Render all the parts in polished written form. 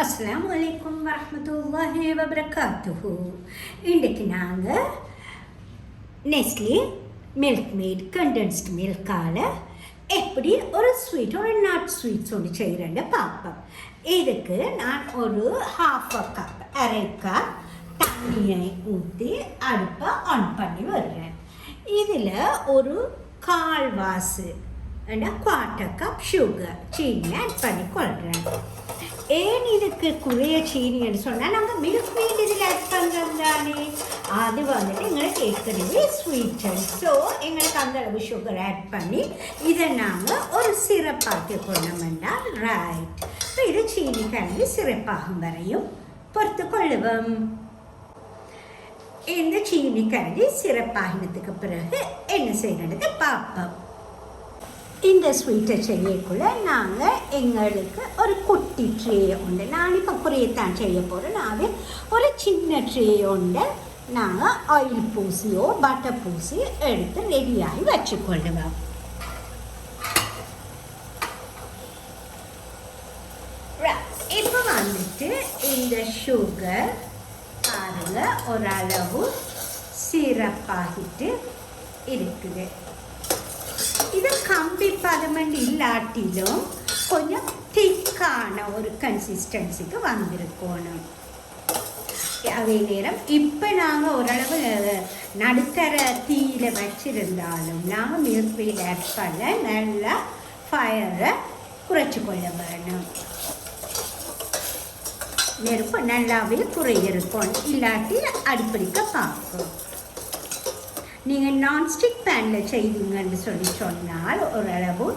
அஸ்ஸலாமு அலைக்கும் வரஹ்மத்துல்லாஹி வபரகாத்துஹு. இன்றைக்கு நாங்கள் நெஸ்லே மில்க் மேட் கண்டென்ஸ்டு மில்கால் எப்படி ஒரு ஸ்வீட் ஒரு நட் ஸ்வீட்ஸ் ஒன்று செய்கிறேன்னு பார்ப்போம். இதுக்கு நான் ஒரு ஹாஃப் கப் அரை கப் தண்ணியை ஊற்றி அடுப்பை ஆன் பண்ணி வர்றேன். இதில் ஒரு கால்வாசி குவார்ட்டர் கப் சுகர் சீனி ஆட் பண்ணி கொள்கிறேன். ஏன் இதுக்கு குறைய சீனின்னு சொன்னால் நாங்கள் மில்க் மேட் இதில் ஆட் பண்ணுறோம் தானே, அது வந்துட்டு எங்களுக்கு ஏற்கனவே ஸ்வீட்டன். ஸோ எங்களுக்கு அந்த அளவு சுகர் ஆட் பண்ணி இதை நாங்கள் ஒரு சிறப்பாக்கி கொண்டோம்னா ரைட். ஸோ இது சீனி கலந்து சிறப்பாகும் வரையும் பொறுத்து கொள்ளுவோம். இந்த சீனி கலந்து சிறப்பாகினதுக்கு பிறகு என்ன செய்யறது பார்ப்போம். இந்த ஸ்வீட்டை செய்யக்குள்ள நாங்கள் எங்களுக்கு ஒரு குட்டி ட்ரே உண்டு. நான் இப்போ குறையத்தான் செய்ய போகிறேன். நான் ஒரு சின்ன ட்ரே உண்டு. நாங்கள் ஆயில் பூசியோ பட்டர் பூசி எடுத்து ரெடியாகி வச்சுக்கொள்ளுவோம். இப்போ வந்துட்டு இந்த சுகர் பாருங்க ஓரளவு சிறப்பாகிட்டு இருக்குது. இது கம்பி பதமன் இல்லாட்டிலும் கொஞ்சம் திக்கான ஒரு கன்சிஸ்டன்சிக்கு வந்திருக்கணும். அதே நேரம் இப்போ நாங்கள் ஓரளவு நடுத்தர தீயில் வச்சிருந்தாலும் நாங்கள் மில்க் மேட் ஆட் பண்ண நல்லா ஃபயரை குறைச்சி கொள்ள வேணும். நெருப்பு நல்லாவே குறையிருக்கும், இல்லாட்டி அடிப்படிக்க பார்க்கும். நீங்கள் நான்ஸ்டிக் பேனில் செய்வீங்கன்னு சொன்னால் ஓரளவு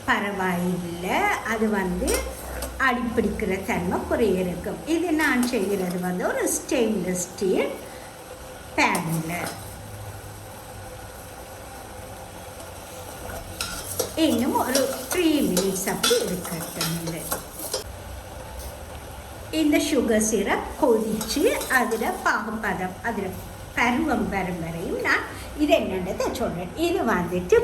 பரவாயில்லை, அது அடிப்பிடிக்கிற தன்மை குறைய இருக்கும். இது நான் செய்கிறது ஒரு ஸ்டெயின்லெஸ் ஸ்டீல் பேனில். இன்னும் ஒரு 3 மினிட்ஸ் அப்படி இருக்கட்டும். இந்த சுகர் சிரப் கொதிச்சு அதில் பாகுபதம் அதில் பருவம் வரும் வரையும் நான் இது என்னன்றதை சொல்கிறேன். இது வந்துட்டு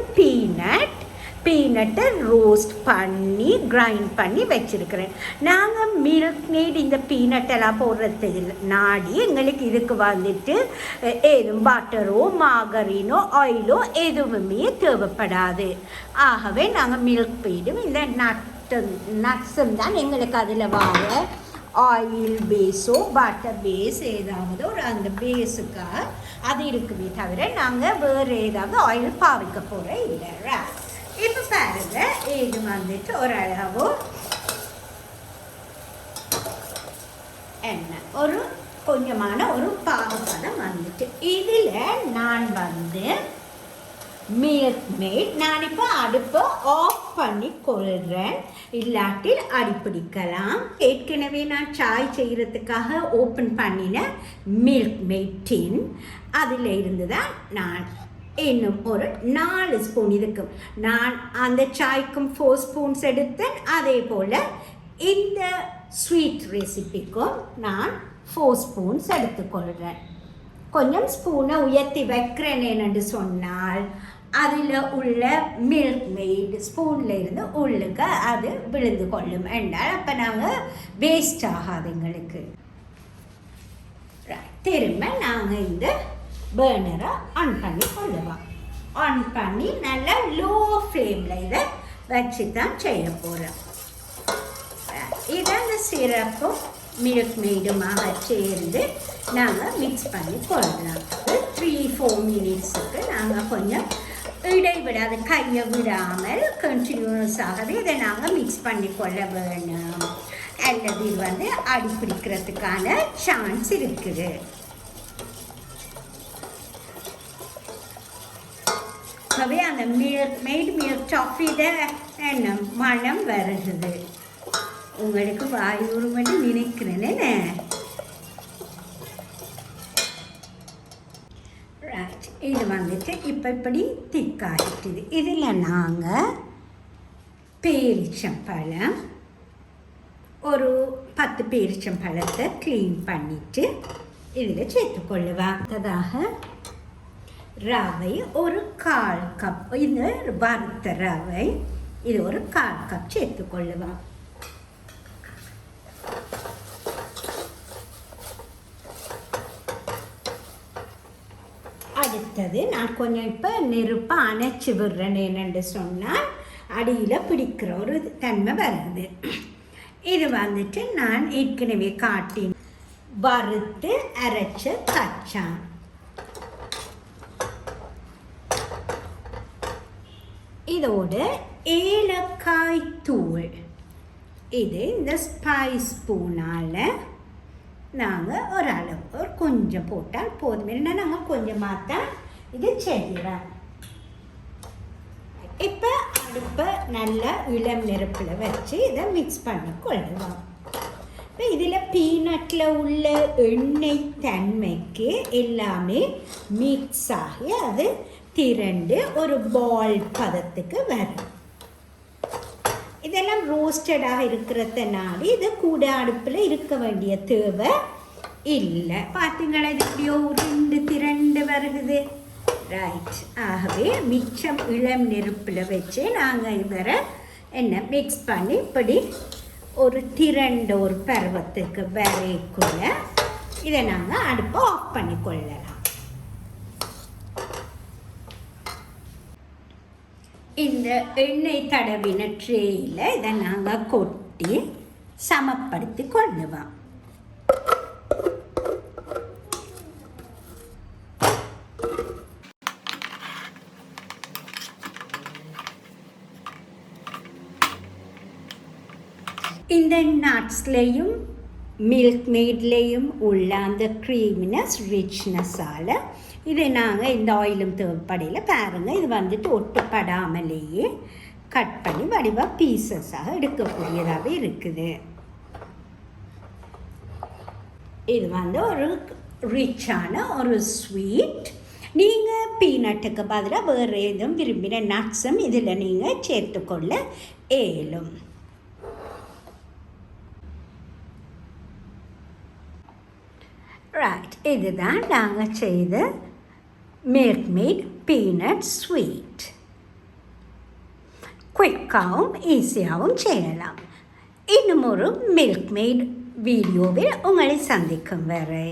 பீனட்டை ரோஸ்ட் பண்ணி கிரைண்ட் பண்ணி வச்சுருக்கிறேன். நாங்கள் மில்க் மேட் இந்த பீனட்டெல்லாம் போடுறது நாடி எங்களுக்கு இதுக்கு வந்துட்டு ஏதும் பட்டரோ மார்கரினோ ஆயிலோ எதுவுமே தேவைப்படாது. ஆகவே நாங்கள் மில்க் மேடும் இந்த நட்ஸும் தான் எங்களுக்கு அதில் வாங்க ஆயில் பேஸோ பட்டர் பேஸ் ஏதாவது ஒரு அந்த பேஸுக்காக அது இருக்குமே தவிர நாங்கள் வேறு ஏதாவது ஆயில் பாவிக்க போகிற இல்லை. இப்போ பாருங்க, இது வந்துட்டு ஓரளவு என்ன ஒரு கொஞ்சமான ஒரு பாகுபதம் வந்துட்டு இதில் நான் மில்க் மேட் நான் இப்போ அடுப்பை ஆஃப் பண்ணி கொள்கிறேன், இல்லாட்டில் அடிப்பிடிக்கலாம். ஏற்கனவே நான் சாய் செய்கிறதுக்காக ஓப்பன் பண்ணின மில்க் மேட் டின் அதில் இருந்து தான் நான் இன்னும் ஒரு 4 ஸ்பூன் இருக்கும். நான் அந்த சாய்க்கும் 4 ஸ்பூன்ஸ் எடுத்தேன். அதே போல் இந்த ஸ்வீட் ரெசிபிக்கும் நான் 4 ஸ்பூன்ஸ் எடுத்துக்கொள்கிறேன். கொஞ்சம் ஸ்பூனை உயர்த்தி வைக்கிறேன் என்று சொன்னால் அதில் உள்ள மில்க் மேட் ஸ்பூனில் இருந்து உள்ளுக்கு அது விழுந்து கொள்ளும் என்றால் அப்போ நாங்கள் வேஸ்ட் ஆகாது எங்களுக்கு. திரும்ப நாங்கள் இந்த பர்னரை ஆன் பண்ணி கொள்ளுவோம். ஆன் பண்ணி நல்லா லோ ஃப்ளேமில் இதை வச்சு தான் செய்ய போகிறோம். இதை அந்த சிரப்பும் மில்க் மேடுமாக சேர்ந்து நாங்கள் மிக்ஸ் பண்ணி கொள்ளலாம். 3-4 மினிட்ஸுக்கு நாங்கள் கொஞ்சம் இடைவிடாது கையை விடாமல் கண்டினியூஸாகவே இதை நாங்கள் மிக்ஸ் பண்ணி கொள்ள வேணும். அல்லது இது அடிப்பிடிக்கிறதுக்கான சான்ஸ் இருக்குது. ஆகவே அந்த மில்க் டாஃபியிட என்ன மனம் வருகிறது. உங்களுக்கு வாயூர் மட்டும் நினைக்கிறேன்னு. ரைட், இது வந்துட்டு இப்போ இப்படி திக்காகிட்டுது. இதில் நாங்கள் பேரிச்சம்பழம் ஒரு 10 பேரிச்சம்பழத்தை க்ளீன் பண்ணிவிட்டு இதில் சேர்த்துக்கொள்ளுவேன். அடுத்ததாக ரவை ஒரு 1/4 கப், இந்த வறுத்த ரவை இது ஒரு 1/4 கப் சேர்த்துக்கொள்ளுவேன். அடுத்தது நான் கொஞ்சம் இப்போ நெருப்பை அணைச்சி விடுறேன். என்னென்று சொன்னால் அடியில் பிடிக்கிற ஒரு தன்மை வருது. இது வந்துட்டு நான் ஏற்கனவே காட்டி வறுத்து அரைச்ச கச்சான். இதோட ஏலக்காய் தூள், இது இந்த ஸ்பைஸ் ஸ்பூனால் நாங்கள் ஒரு கொஞ்சம் போட்டால் போதும். இல்லைன்னா நாங்கள் கொஞ்சமாக தான் இது செய்கிறோம். இப்போ அடுப்பை நல்லா இளம் நெருப்பில் வச்சு இதை மிக்ஸ் பண்ணி கொள்ளுவோம். இப்போ இதில் பீனட்டில் உள்ள எண்ணெய் தன்மைக்கு எல்லாமே மிக்ஸ் ஆகி அது திரண்டு ஒரு பால் பதத்துக்கு வரும். இதெல்லாம் ரோஸ்டடாக இருக்கிறதுனால இது கூட அடுப்பில் இருக்க வேண்டிய தேவை இல்லை. பார்த்தீங்களா, இது எப்படியோ உருண்டு திரண்டு வருகுது. ரைட். ஆகவே மிச்சம் இளம் நெருப்பில் வச்சு நாங்கள் இவரை மிக்ஸ் பண்ணி இப்படி ஒரு திரண்ட ஒரு பருவத்துக்கு வரைக்குள்ள இதை நாங்கள் அடுப்பை ஆஃப் பண்ணி கொள்ளலாம். இந்த எண்ணெய் தடவின ட்ரேயில் இதை நாங்கள் கொட்டி சமப்படுத்தி கொள்ளுவோம். இந்த நட்ஸ்லேயும் மில்க் மேட்லேயும் உள்ள அந்த க்ரீமினஸ் ரிச்னஸால் இதை நாங்கள் இந்த ஆயிலும் தேவைப்படையில் பாருங்கள், இது வந்துட்டு ஒட்டுப்படாமலேயே கட் பண்ணி வடிவாக பீசஸாக எடுக்கக்கூடியதாகவே இருக்குது. இது வந்து ஒரு ரிச்சான ஒரு ஸ்வீட். நீங்கள் பீனட்டுக்கு பதிலாக வேறு எதுவும் விரும்பின நட்ஸும் இதில் நீங்கள் சேர்த்துக்கொள்ள இயலும். ரைட், இதுதான் நாங்கள் செய்த மில்க் மேட் பீனட் ஸ்வீட். குயிக்காகவும் ஈஸியாகவும் செய்யலாம். இன்னும் ஒரு மில்க் மேட் வீடியோவில் உங்களை சந்திக்கும் வரை